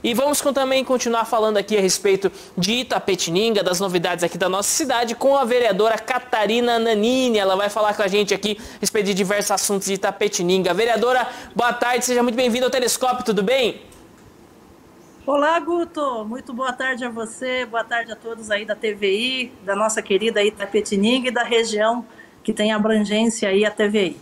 E vamos também continuar falando aqui a respeito de Itapetininga, das novidades aqui da nossa cidade, com a vereadora Catarina Nanini. Ela vai falar com a gente aqui a respeito de diversos assuntos de Itapetininga. Vereadora, boa tarde, seja muito bem-vinda ao Telescópio, tudo bem? Olá, Guto. Muito boa tarde a você, boa tarde a todos aí da TVI, da nossa querida Itapetininga e da região que tem abrangência aí a TVI.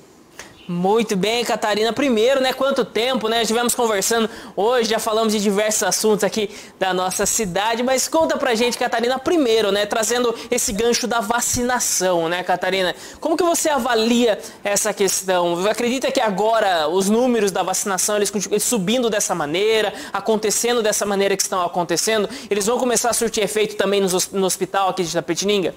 Muito bem, Catarina. Primeiro, né, quanto tempo, né? Estivemos conversando hoje, já falamos de diversos assuntos aqui da nossa cidade, mas conta pra gente, Catarina, primeiro, né, trazendo esse gancho da vacinação, né, Catarina? Como que você avalia essa questão? Acredita que agora os números da vacinação, eles continuam subindo dessa maneira, acontecendo dessa maneira que estão acontecendo, eles vão começar a surtir efeito também no hospital aqui de Itapetininga?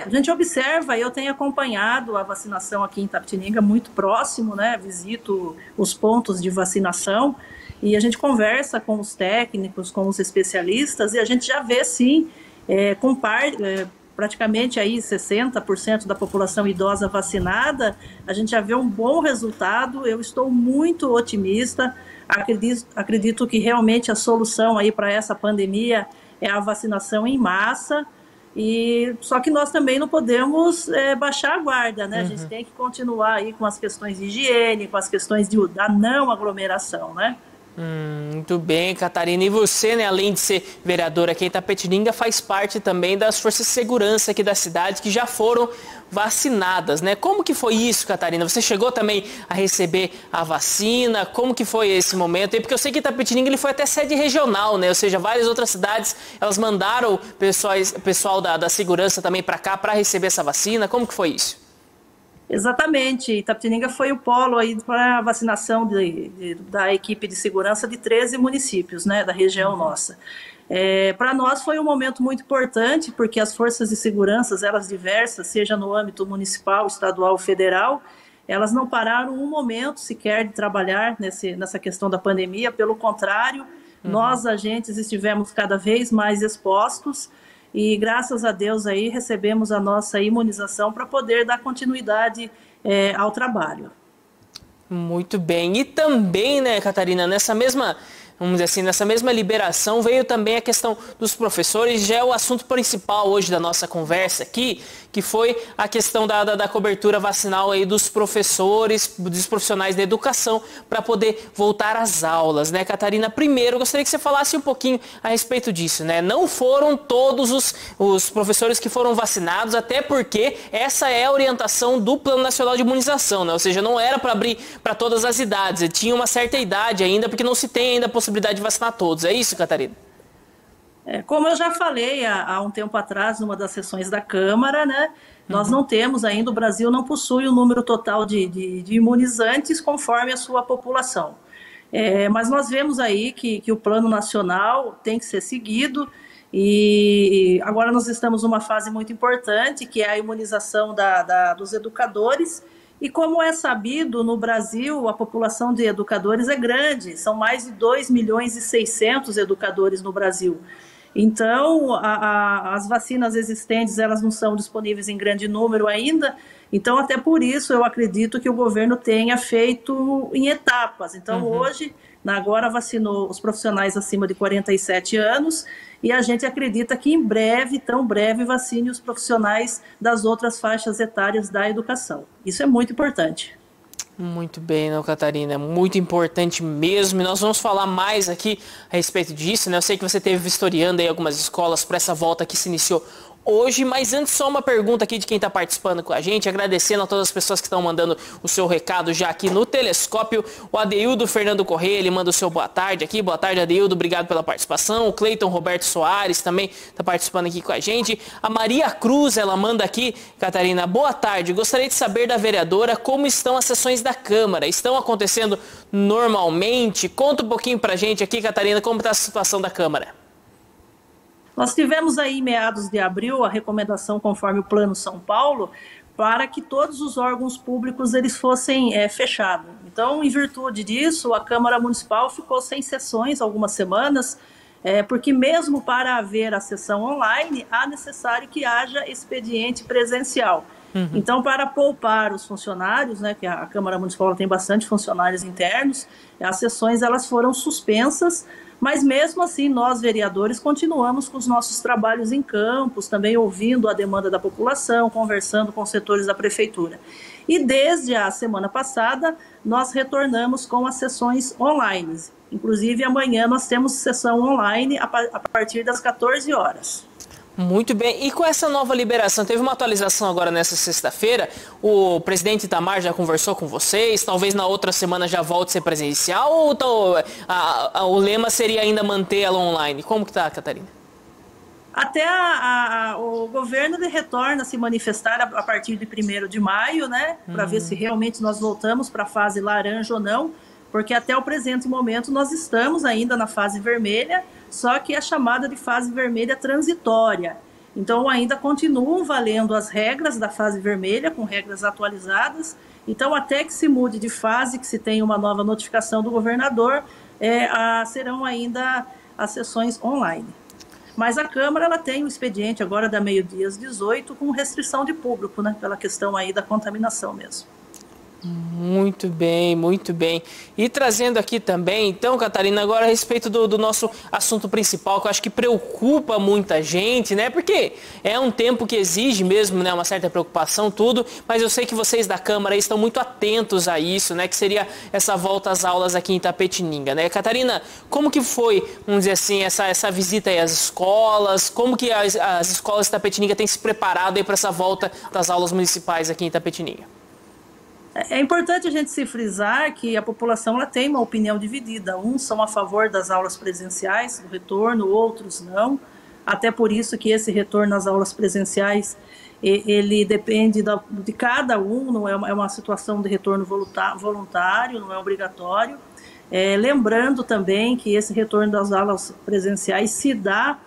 A gente observa, eu tenho acompanhado a vacinação aqui em Itapetininga muito próximo, né? Visito os pontos de vacinação e a gente conversa com os técnicos, com os especialistas e a gente já vê, sim, praticamente aí 60% da população idosa vacinada, a gente já vê um bom resultado. Eu estou muito otimista, acredito que realmente a solução aí para essa pandemia é a vacinação em massa. Só que nós também não podemos baixar a guarda, né? A gente tem que continuar aí com as questões de higiene, com as questões da não aglomeração, né? Muito bem, Catarina. E você, né, além de ser vereadora aqui em Itapetininga, faz parte também das forças de segurança aqui da cidade que já foram vacinadas, né? Como que foi isso, Catarina? Você chegou também a receber a vacina? Como que foi esse momento? Porque eu sei que Itapetininga ele foi até sede regional, né? Ou seja, várias outras cidades, elas mandaram o pessoal da segurança também para cá para receber essa vacina. Como que foi isso? Exatamente, Itapetininga foi o polo aí para a vacinação da equipe de segurança de 13 municípios, né, da região nossa. Para nós foi um momento muito importante, porque as forças de segurança, elas diversas, seja no âmbito municipal, estadual, federal, elas não pararam um momento sequer de trabalhar nessa questão da pandemia, pelo contrário, nós agentes estivemos cada vez mais expostos. E graças a Deus aí recebemos a nossa imunização para poder dar continuidade ao trabalho. Muito bem. E também, né, Catarina, vamos dizer assim, nessa mesma liberação veio também a questão dos professores, já é o assunto principal hoje da nossa conversa aqui, que foi a questão da cobertura vacinal aí dos professores, dos profissionais da educação, para poder voltar às aulas, né, Catarina? Primeiro, eu gostaria que você falasse um pouquinho a respeito disso, né? Não foram todos os professores que foram vacinados, até porque essa é a orientação do Plano Nacional de Imunização, né? Ou seja, não era para abrir para todas as idades, tinha uma certa idade ainda, porque não se tem ainda a possibilidade de vacinar todos. É isso, Catarina? Como eu já falei há um tempo atrás, numa das sessões da Câmara, né, nós não temos ainda, o Brasil não possui o número total de imunizantes conforme a sua população. Mas nós vemos aí que o plano nacional tem que ser seguido e agora nós estamos numa fase muito importante, que é a imunização dos educadores. E como é sabido, no Brasil, a população de educadores é grande, são mais de 2,6 milhões educadores no Brasil. Então, as vacinas existentes, elas não são disponíveis em grande número ainda, então até por isso eu acredito que o governo tenha feito em etapas. Então hoje, agora vacinou os profissionais acima de 47 anos e a gente acredita que em breve, tão breve, vacine os profissionais das outras faixas etárias da educação. Isso é muito importante. Muito bem, não, Catarina, muito importante mesmo, e nós vamos falar mais aqui a respeito disso, né? Eu sei que você esteve vistoriando aí algumas escolas para essa volta que se iniciou hoje, mas antes só uma pergunta aqui de quem está participando com a gente, agradecendo a todas as pessoas que estão mandando o seu recado já aqui no Telescópio. O Adeildo Fernando Correia, ele manda o seu boa tarde aqui. Boa tarde, Adeildo, obrigado pela participação. O Cleiton Roberto Soares também está participando aqui com a gente. A Maria Cruz, ela manda aqui, Catarina, boa tarde, gostaria de saber da vereadora como estão as sessões da Câmara, estão acontecendo normalmente? Conta um pouquinho pra gente aqui, Catarina, como está a situação da Câmara. Nós tivemos aí em meados de abril a recomendação conforme o Plano São Paulo para que todos os órgãos públicos eles fossem fechados. Então, em virtude disso, a Câmara Municipal ficou sem sessões algumas semanas, porque mesmo para haver a sessão online, há necessário que haja expediente presencial. Então, para poupar os funcionários, né, que a Câmara Municipal tem bastante funcionários internos, as sessões elas foram suspensas, mas mesmo assim nós, vereadores, continuamos com os nossos trabalhos em campos, também ouvindo a demanda da população, conversando com os setores da Prefeitura. E desde a semana passada, nós retornamos com as sessões online. Inclusive, amanhã nós temos sessão online a partir das 14 horas. Muito bem. E com essa nova liberação, teve uma atualização agora nessa sexta-feira? O presidente Itamar já conversou com vocês? Talvez na outra semana já volte a ser presencial? Ou o lema seria ainda manter ela online? Como que tá, Catarina? Até o governo ele retorna a se manifestar a partir de 1º de maio, né? Para ver se realmente nós voltamos para a fase laranja ou não. Porque até o presente momento nós estamos ainda na fase vermelha, só que é chamada de fase vermelha transitória. Então ainda continuam valendo as regras da fase vermelha, com regras atualizadas. Então até que se mude de fase, que se tenha uma nova notificação do governador, serão ainda as sessões online. Mas a Câmara ela tem o expediente agora da meio-dia às 18 com restrição de público, né, pela questão aí da contaminação mesmo. Muito bem, muito bem. E trazendo aqui também, então, Catarina, agora a respeito do nosso assunto principal, que eu acho que preocupa muita gente, né? Porque é um tempo que exige mesmo, né, uma certa preocupação, tudo, mas eu sei que vocês da Câmara estão muito atentos a isso, né? Que seria essa volta às aulas aqui em Itapetininga, né? Catarina, como que foi, vamos dizer assim, essa visita aí às escolas? Como que as escolas de Itapetininga têm se preparado aí para essa volta das aulas municipais aqui em Itapetininga? É importante a gente se frisar que a população ela tem uma opinião dividida. Uns são a favor das aulas presenciais, do retorno, outros não. Até por isso que esse retorno às aulas presenciais, ele depende de cada um, não é uma situação de retorno voluntário, não é obrigatório. Lembrando também que esse retorno das aulas presenciais se dá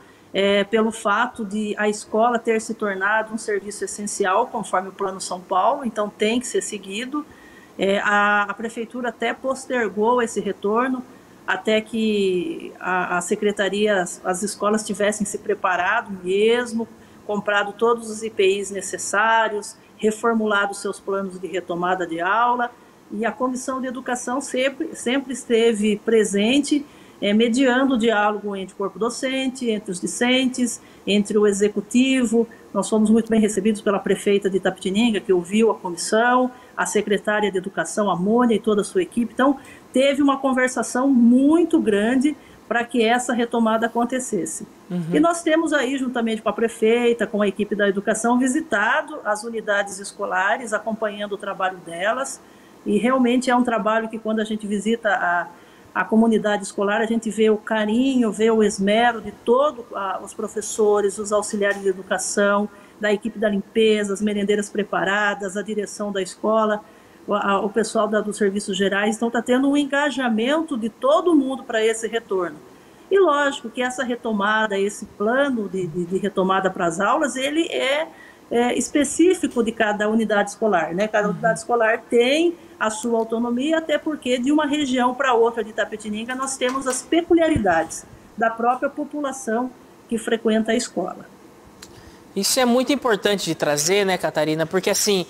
pelo fato de a escola ter se tornado um serviço essencial, conforme o Plano São Paulo, então tem que ser seguido. A Prefeitura até postergou esse retorno, até que a Secretaria, as escolas tivessem se preparado mesmo, comprado todos os EPIs necessários, reformulado seus planos de retomada de aula, e a Comissão de Educação sempre esteve presente, mediando o diálogo entre o corpo docente, entre os discentes, entre o executivo. Nós fomos muito bem recebidos pela prefeita de Itapetininga, que ouviu a comissão, a secretária de Educação, a Mônia e toda a sua equipe. Então, teve uma conversação muito grande para que essa retomada acontecesse. E nós temos aí, juntamente com a prefeita, com a equipe da educação, visitado as unidades escolares, acompanhando o trabalho delas, e realmente é um trabalho que, quando a gente visita a comunidade escolar, a gente vê o carinho, vê o esmero de todos os professores, os auxiliares de educação, da equipe da limpeza, as merendeiras preparadas, a direção da escola, o pessoal dos serviços gerais. Então está tendo um engajamento de todo mundo para esse retorno. E lógico que essa retomada, esse plano de retomada para as aulas, ele é específico de cada unidade escolar, né? Cada unidade escolar tem a sua autonomia, até porque de uma região para outra de Itapetininga nós temos as peculiaridades da própria população que frequenta a escola. Isso é muito importante de trazer, né, Catarina? Porque, assim,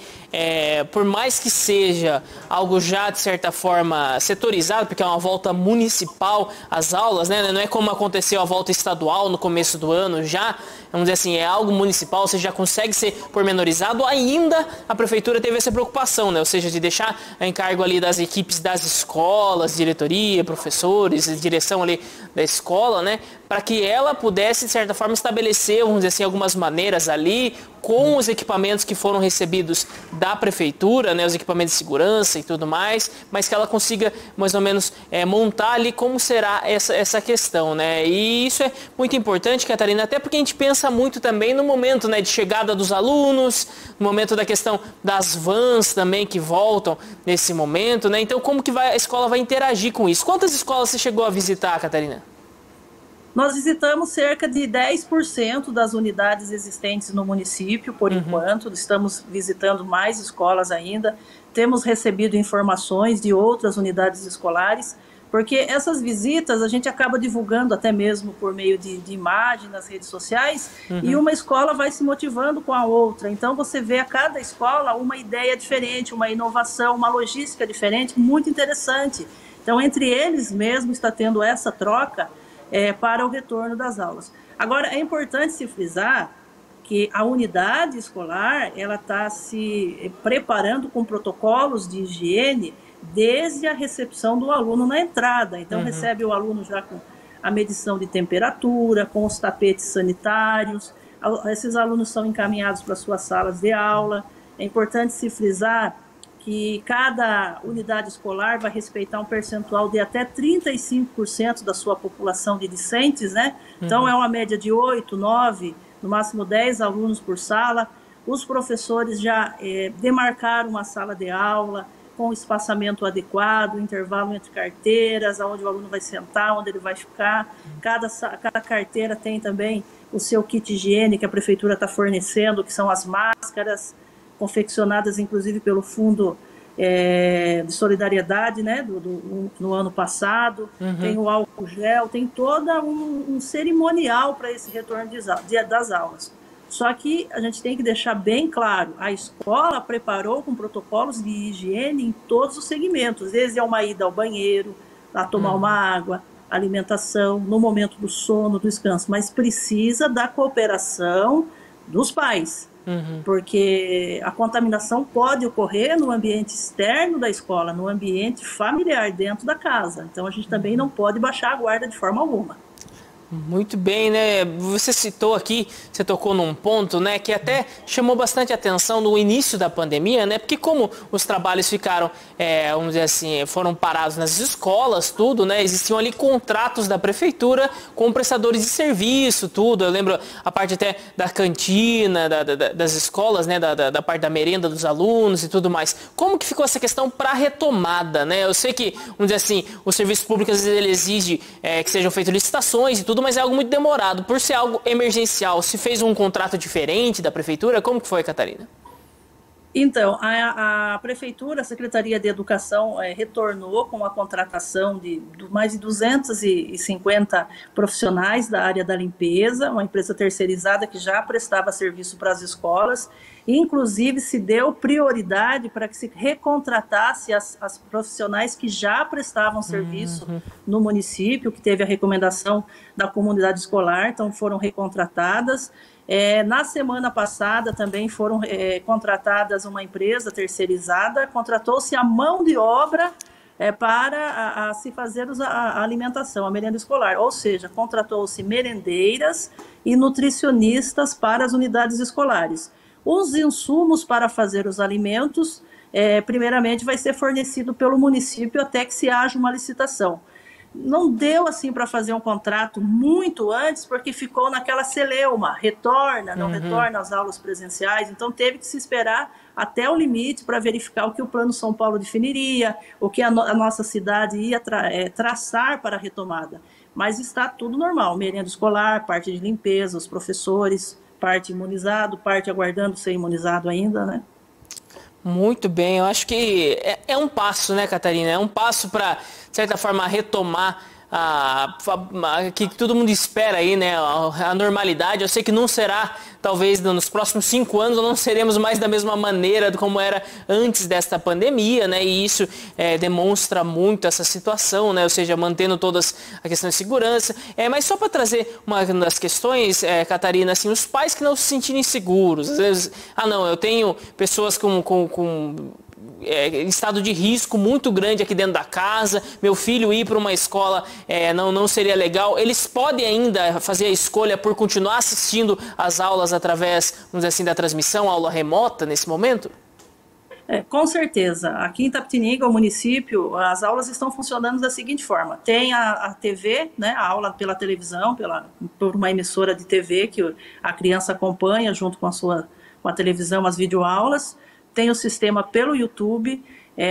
por mais que seja algo já, de certa forma, setorizado, porque é uma volta municipal às aulas, né? Não é como aconteceu a volta estadual no começo do ano já, vamos dizer assim, é algo municipal, você já consegue ser pormenorizado. Ainda a prefeitura teve essa preocupação, né? Ou seja, de deixar a encargo ali das equipes das escolas, diretoria, professores, direção ali da escola, né? Para que ela pudesse, de certa forma, estabelecer, vamos dizer assim, algumas maneiras ali, com os equipamentos que foram recebidos da prefeitura, né, os equipamentos de segurança e tudo mais, mas que ela consiga, mais ou menos, montar ali como será essa questão, né? E isso é muito importante, Catarina, até porque a gente pensa muito também no momento, né, de chegada dos alunos, no momento da questão das vans também que voltam nesse momento, né? Então, como que a escola vai interagir com isso? Quantas escolas você chegou a visitar, Catarina? Nós visitamos cerca de 10% das unidades existentes no município, por enquanto. Estamos visitando mais escolas ainda. Temos recebido informações de outras unidades escolares, Porque essas visitas a gente acaba divulgando até mesmo por meio de imagem nas redes sociais, e uma escola vai se motivando com a outra. Então você vê a cada escola uma ideia diferente, uma inovação, uma logística diferente, muito interessante. Então entre eles mesmo está tendo essa troca para o retorno das aulas. Agora é importante se frisar que a unidade escolar ela está se preparando com protocolos de higiene desde a recepção do aluno na entrada. Então, recebe o aluno já com a medição de temperatura, com os tapetes sanitários. Esses alunos são encaminhados para suas salas de aula. É importante se frisar que cada unidade escolar vai respeitar um percentual de até 35% da sua população de discentes, né? Então, é uma média de 8, 9, no máximo 10 alunos por sala. Os professores já demarcaram uma sala de aula, com espaçamento adequado, intervalo entre carteiras, onde o aluno vai sentar, onde ele vai ficar. Cada carteira tem também o seu kit higiene que a prefeitura está fornecendo, que são as máscaras, confeccionadas inclusive pelo Fundo de Solidariedade, né, no ano passado. Tem o álcool gel, tem todo um cerimonial para esse retorno das aulas. Só que a gente tem que deixar bem claro, a escola preparou com protocolos de higiene em todos os segmentos, desde uma ida ao banheiro, a tomar uma água, alimentação, no momento do sono, do descanso, mas precisa da cooperação dos pais, porque a contaminação pode ocorrer no ambiente externo da escola, no ambiente familiar, dentro da casa. Então a gente também não pode baixar a guarda de forma alguma. Muito bem, né? Você citou aqui, você tocou num ponto, né, que até chamou bastante atenção no início da pandemia, né? Porque como os trabalhos ficaram, vamos dizer assim, foram parados nas escolas, tudo, né? Existiam ali contratos da prefeitura com prestadores de serviço, tudo. Eu lembro a parte até da cantina, das escolas, né? Da parte da merenda dos alunos e tudo mais. Como que ficou essa questão para retomada, né? Eu sei que, vamos dizer assim, o serviço público às vezes ele exige que sejam feitas licitações e tudo, mas é algo muito demorado. Por ser algo emergencial, se fez um contrato diferente da prefeitura? Como que foi, Catarina? Então, a prefeitura, a Secretaria de Educação retornou com a contratação de mais de 250 profissionais da área da limpeza, uma empresa terceirizada que já prestava serviço para as escolas, e inclusive se deu prioridade para que se recontratasse as profissionais que já prestavam serviço no município, que teve a recomendação da comunidade escolar, então foram recontratadas. Na semana passada também foram contratadas uma empresa terceirizada, contratou-se a mão de obra para se fazer a alimentação, a merenda escolar, ou seja, contratou-se merendeiras e nutricionistas para as unidades escolares. Os insumos para fazer os alimentos, primeiramente vai ser fornecido pelo município até que se haja uma licitação. Não deu assim para fazer um contrato muito antes, porque ficou naquela celeuma, retorna, não retorna às aulas presenciais, então teve que se esperar até o limite para verificar o que o Plano São Paulo definiria, o que a nossa cidade ia traçar para a retomada. Mas está tudo normal, merenda escolar, parte de limpeza, os professores, parte imunizado, parte aguardando ser imunizado ainda, né? Muito bem, eu acho que é um passo, né, Catarina? É um passo para, de certa forma, retomar que todo mundo espera aí, né? A normalidade. Eu sei que não será, talvez nos próximos 5 anos, não seremos mais da mesma maneira como era antes desta pandemia, né? E isso demonstra muito essa situação, né? Ou seja, mantendo todas a questão de segurança. Mas só para trazer uma das questões, Catarina, assim, os pais que não se sentirem seguros, às vezes, não, eu tenho pessoas com estado de risco muito grande aqui dentro da casa, meu filho ir para uma escola não seria legal. Eles podem ainda fazer a escolha por continuar assistindo às aulas através, vamos dizer assim, da transmissão, aula remota nesse momento? Com certeza. Aqui em Itapetininga, o município, as aulas estão funcionando da seguinte forma. Tem a TV, né, a aula pela televisão, por uma emissora de TV que a criança acompanha junto com a televisão, as videoaulas. Tem o sistema pelo YouTube.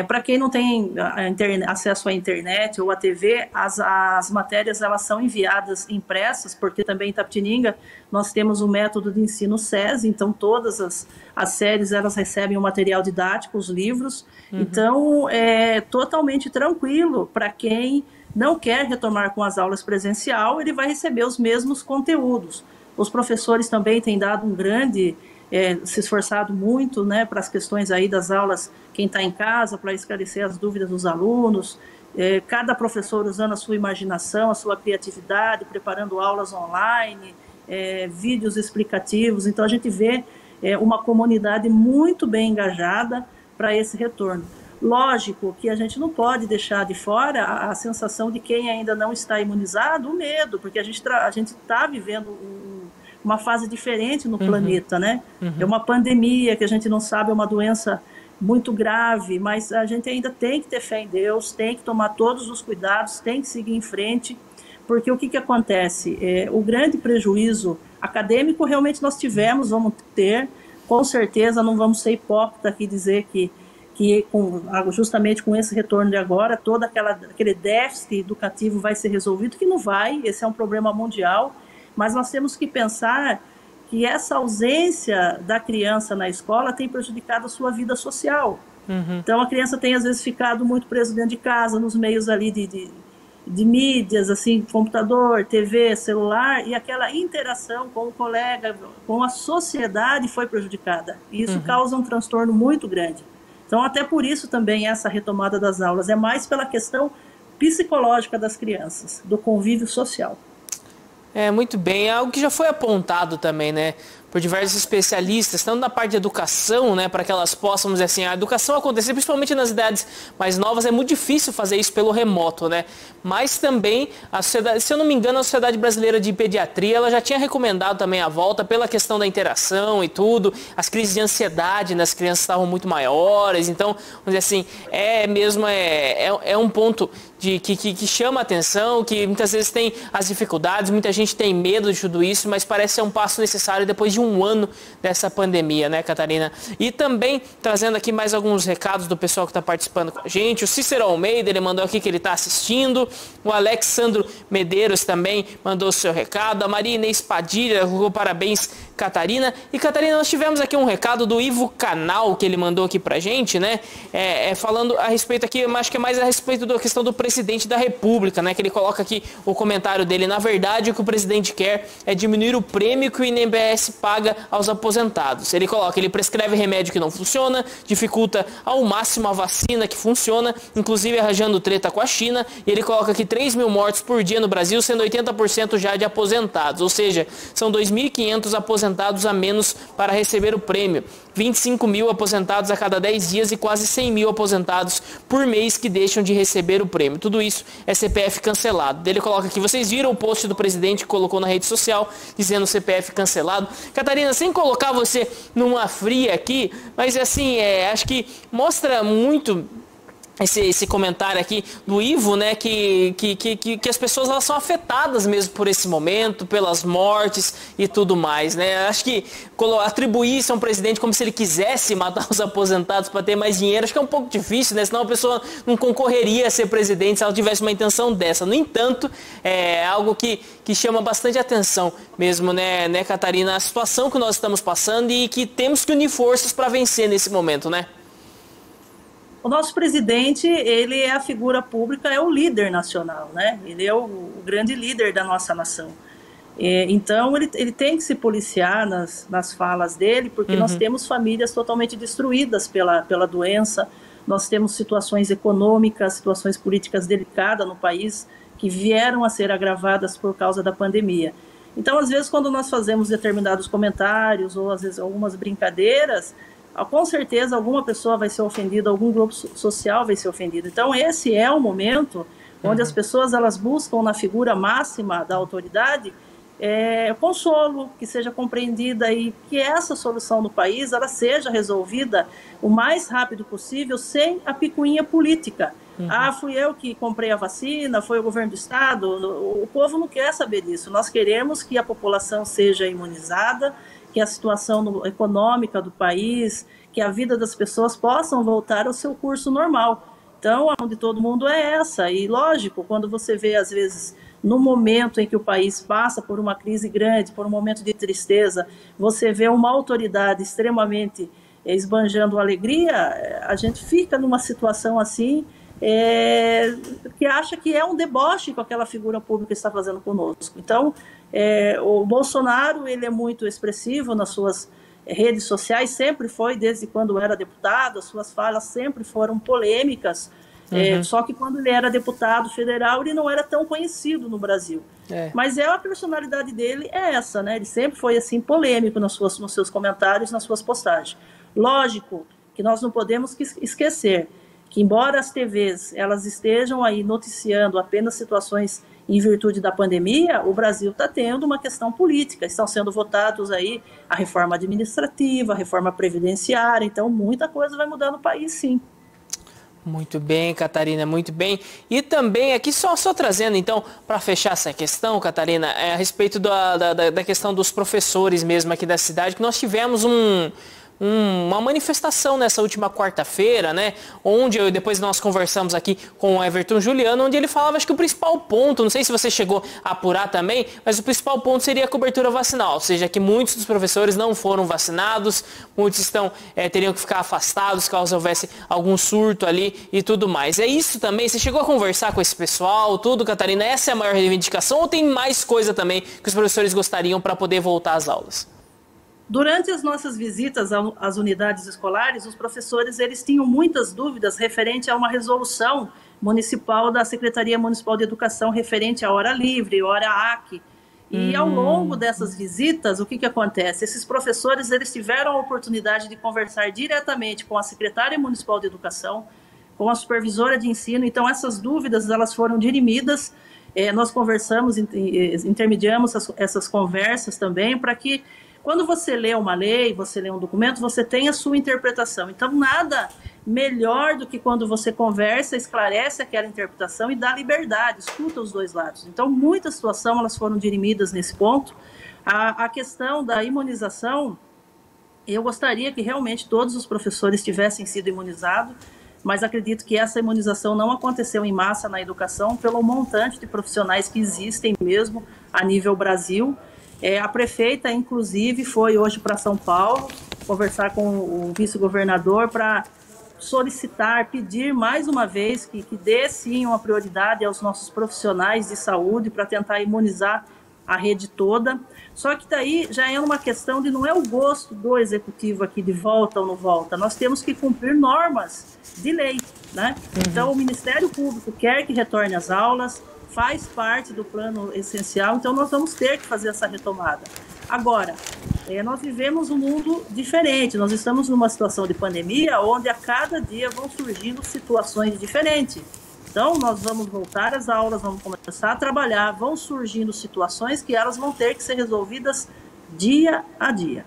Para quem não tem acesso à internet ou à TV, as matérias elas são enviadas impressas, porque também em Itapetininga nós temos o método de ensino SESI, então todas as séries elas recebem o material didático, os livros. Então é totalmente tranquilo para quem não quer retomar com as aulas presencial, ele vai receber os mesmos conteúdos. Os professores também têm dado se esforçado muito, né, para as questões aí das aulas, quem está em casa, para esclarecer as dúvidas dos alunos, cada professor usando a sua imaginação, a sua criatividade, preparando aulas online, vídeos explicativos. Então a gente vê uma comunidade muito bem engajada para esse retorno. Lógico que a gente não pode deixar de fora a sensação de quem ainda não está imunizado, o medo, porque a gente está vivendo uma fase diferente no planeta, né? É uma pandemia que a gente não sabe, é uma doença muito grave, mas a gente ainda tem que ter fé em Deus, tem que tomar todos os cuidados, tem que seguir em frente, porque o que acontece? O grande prejuízo acadêmico realmente nós tivemos, vamos ter, com certeza não vamos ser hipócritas aqui dizer que justamente com esse retorno de agora, todo aquele déficit educativo vai ser resolvido, que não vai, esse é um problema mundial, mas nós temos que pensar que essa ausência da criança na escola tem prejudicado a sua vida social. Então a criança tem às vezes ficado muito presa dentro de casa, nos meios ali de mídias, assim, computador, TV, celular, e aquela interação com o colega, com a sociedade foi prejudicada. E isso causa um transtorno muito grande. Então, até por isso também essa retomada das aulas é mais pela questão psicológica das crianças, do convívio social. Muito bem. É algo que já foi apontado também, né, por diversos especialistas, tanto na parte de educação, né, para que elas possam, dizer assim, a educação acontecer, principalmente nas idades mais novas, é muito difícil fazer isso pelo remoto, né, mas também, a sociedade, se eu não me engano, a Sociedade Brasileira de Pediatria, ela já tinha recomendado também a volta pela questão da interação e tudo, as crises de ansiedade nas crianças estavam muito maiores, então, vamos dizer assim, é um ponto que chama a atenção, que muitas vezes tem as dificuldades, muita gente tem medo de tudo isso, mas parece ser um passo necessário depois de um ano dessa pandemia, né, Catarina? E também trazendo aqui mais alguns recados do pessoal que está participando com a gente. O Cícero Almeida, ele mandou aqui que ele está assistindo. O Alexandro Medeiros também mandou o seu recado. A Maria Inês Padilha colocou parabéns, Catarina. E, Catarina, nós tivemos aqui um recado do Ivo Canal, que ele mandou aqui pra gente, né? Falando a respeito aqui, eu acho que é mais a respeito da questão do presidente da República, né? Que ele coloca aqui o comentário dele. Na verdade, o que o presidente quer é diminuir o prêmio que o INSS paga aos aposentados. Ele coloca, ele prescreve remédio que não funciona, dificulta ao máximo a vacina que funciona, inclusive arranjando treta com a China, e ele coloca aqui 3 mil mortes por dia no Brasil, sendo 80% já de aposentados, ou seja, são 2.500 aposentados a menos para receber o prêmio, 25 mil aposentados a cada 10 dias e quase 100 mil aposentados por mês que deixam de receber o prêmio. Tudo isso é CPF cancelado. Ele coloca aqui, vocês viram o post do presidente que colocou na rede social, dizendo CPF cancelado. Catarina, sem colocar você numa fria aqui, mas assim, acho que mostra muito esse comentário aqui do Ivo, né, que as pessoas elas são afetadas mesmo por esse momento, pelas mortes e tudo mais, né? Acho que atribuir isso a um presidente como se ele quisesse matar os aposentados para ter mais dinheiro, acho que é um pouco difícil, né? Senão a pessoa não concorreria a ser presidente se ela tivesse uma intenção dessa. No entanto, é algo que chama bastante atenção mesmo, né, Catarina? A situação que nós estamos passando e que temos que unir forças para vencer nesse momento, né? O nosso presidente, ele é a figura pública, é o líder nacional, né? Ele é o grande líder da nossa nação. Então, ele tem que se policiar nas falas dele, porque nós temos famílias totalmente destruídas pela doença, nós temos situações econômicas, situações políticas delicadas no país, que vieram a ser agravadas por causa da pandemia. Então, às vezes, quando nós fazemos determinados comentários, ou às vezes algumas brincadeiras, com certeza alguma pessoa vai ser ofendida, algum grupo social vai ser ofendido. Então esse é o momento onde as pessoas elas buscam na figura máxima da autoridade consolo, que seja compreendida e que essa solução no país ela seja resolvida o mais rápido possível sem a picuinha política. Fui eu que comprei a vacina, foi o governo do estado. O povo não quer saber disso. Nós queremos que a população seja imunizada, que a situação econômica do país, que a vida das pessoas possam voltar ao seu curso normal. Então, onde todo mundo é essa. E, lógico, quando você vê, às vezes, no momento em que o país passa por uma crise grande, por um momento de tristeza, você vê uma autoridade extremamente esbanjando alegria, a gente fica numa situação assim que acha que é um deboche com aquela figura pública que está fazendo conosco. Então, o Bolsonaro, ele é muito expressivo nas suas redes sociais, sempre foi, desde quando era deputado, as suas falas sempre foram polêmicas, só que quando ele era deputado federal, ele não era tão conhecido no Brasil. Mas a personalidade dele é essa, né? Ele sempre foi assim polêmico nos seus comentários, nas suas postagens. Lógico que nós não podemos esquecer que, embora as TVs elas estejam aí noticiando apenas situações em virtude da pandemia, o Brasil está tendo uma questão política, estão sendo votados aí a reforma administrativa, a reforma previdenciária, então muita coisa vai mudar no país, sim. Muito bem, Catarina, muito bem. E também aqui, só trazendo então, para fechar essa questão, Catarina, a respeito da questão dos professores mesmo aqui da cidade, que nós tivemos uma manifestação nessa última quarta-feira, né, onde depois nós conversamos aqui com o Everton Juliano, onde ele falava, acho que o principal ponto, não sei se você chegou a apurar também, mas o principal ponto seria a cobertura vacinal, ou seja, que muitos dos professores não foram vacinados, muitos teriam que ficar afastados caso houvesse algum surto ali e tudo mais. É isso também? Você chegou a conversar com esse pessoal, tudo, Catarina? Essa é a maior reivindicação ou tem mais coisa também que os professores gostariam para poder voltar às aulas? Durante as nossas visitas às unidades escolares, os professores eles tinham muitas dúvidas referente a uma resolução municipal da Secretaria Municipal de Educação referente à hora livre, hora AC. E ao longo dessas visitas, o que acontece? Esses professores eles tiveram a oportunidade de conversar diretamente com a Secretária Municipal de Educação, com a supervisora de ensino, então essas dúvidas elas foram dirimidas. Nós conversamos, intermediamos essas conversas também para que quando você lê uma lei, você lê um documento, você tem a sua interpretação. Então, nada melhor do que quando você conversa, esclarece aquela interpretação e dá liberdade, escuta os dois lados. Então, muitas situações elas foram dirimidas nesse ponto. A questão da imunização, eu gostaria que realmente todos os professores tivessem sido imunizados, mas acredito que essa imunização não aconteceu em massa na educação pelo montante de profissionais que existem mesmo a nível Brasil. A prefeita, inclusive, foi hoje para São Paulo conversar com o vice-governador para solicitar, pedir mais uma vez que dê sim uma prioridade aos nossos profissionais de saúde para tentar imunizar a rede toda. Só que daí já é uma questão de não é o gosto do executivo aqui de volta ou não volta, nós temos que cumprir normas de lei, né? Então o Ministério Público quer que retorne às aulas, faz parte do plano essencial, então nós vamos ter que fazer essa retomada. Agora, nós vivemos um mundo diferente, nós estamos numa situação de pandemia onde a cada dia vão surgindo situações diferentes. Então, nós vamos voltar às aulas, vamos começar a trabalhar, vão surgindo situações que elas vão ter que ser resolvidas dia a dia.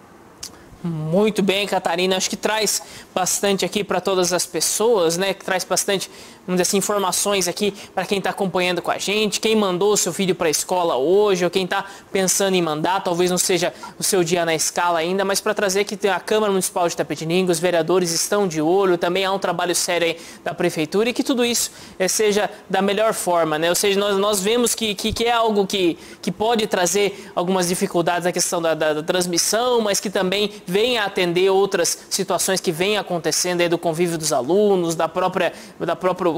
Muito bem, Catarina, acho que traz bastante aqui para todas as pessoas, né, que traz bastante, vamos dizer assim, informações aqui para quem está acompanhando com a gente, quem mandou o seu filho para a escola hoje, ou quem está pensando em mandar, talvez não seja o seu dia na escala ainda, mas para trazer que a Câmara Municipal de Itapetininga, os vereadores estão de olho, também há um trabalho sério aí da Prefeitura e que tudo isso seja da melhor forma, né, ou seja, nós vemos que é algo que pode trazer algumas dificuldades na questão da transmissão, mas que também venha atender outras situações que vêm acontecendo aí do convívio dos alunos, da própria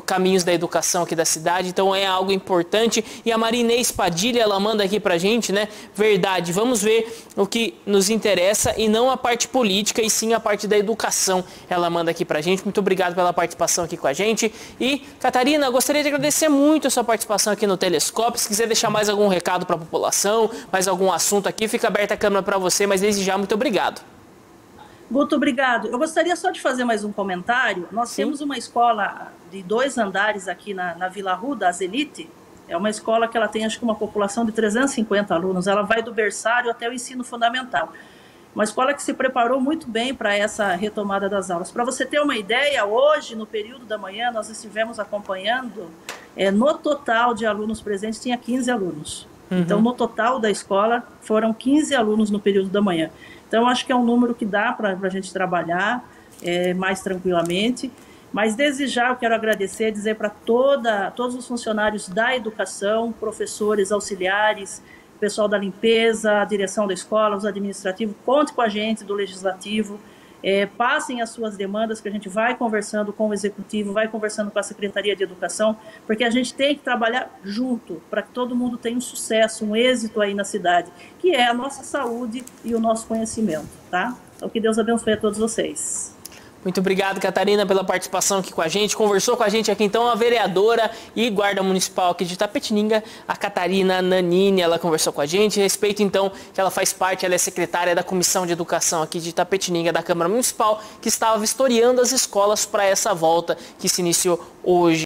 caminhos da educação aqui da cidade, então é algo importante. E a Marinês Padilha, ela manda aqui pra gente, né, verdade, vamos ver o que nos interessa e não a parte política, e sim a parte da educação, ela manda aqui pra gente. Muito obrigado pela participação aqui com a gente. E, Catarina, gostaria de agradecer muito a sua participação aqui no Telescópio. Se quiser deixar mais algum recado para a população, mais algum assunto aqui, fica aberta a câmera para você, mas desde já, muito obrigado. Guto, obrigado. Eu gostaria só de fazer mais um comentário. Nós temos uma escola de 2 andares aqui na Vila Arruda, a Zelite. É uma escola que ela tem, acho que, uma população de 350 alunos. Ela vai do berçário até o ensino fundamental. Uma escola que se preparou muito bem para essa retomada das aulas. Para você ter uma ideia, hoje, no período da manhã, nós estivemos acompanhando, no total de alunos presentes, tinha 15 alunos. Então, no total da escola, foram 15 alunos no período da manhã. Então, acho que é um número que dá para a gente trabalhar mais tranquilamente. Mas, desde já, eu quero agradecer, dizer para todos os funcionários da educação, professores, auxiliares, pessoal da limpeza, a direção da escola, os administrativos, conte com a gente do Legislativo. passem as suas demandas, que a gente vai conversando com o Executivo, vai conversando com a Secretaria de Educação, porque a gente tem que trabalhar junto para que todo mundo tenha um sucesso, um êxito aí na cidade, que é a nossa saúde e o nosso conhecimento, tá? Então, que Deus abençoe a todos vocês. Muito obrigado, Catarina, pela participação aqui com a gente. Conversou com a gente aqui, então, a vereadora e guarda municipal aqui de Itapetininga, a Catarina Nanini. Ela conversou com a gente. Respeito, então, que ela faz parte, ela é secretária da Comissão de Educação aqui de Itapetininga, da Câmara Municipal, que estava vistoriando as escolas para essa volta que se iniciou hoje.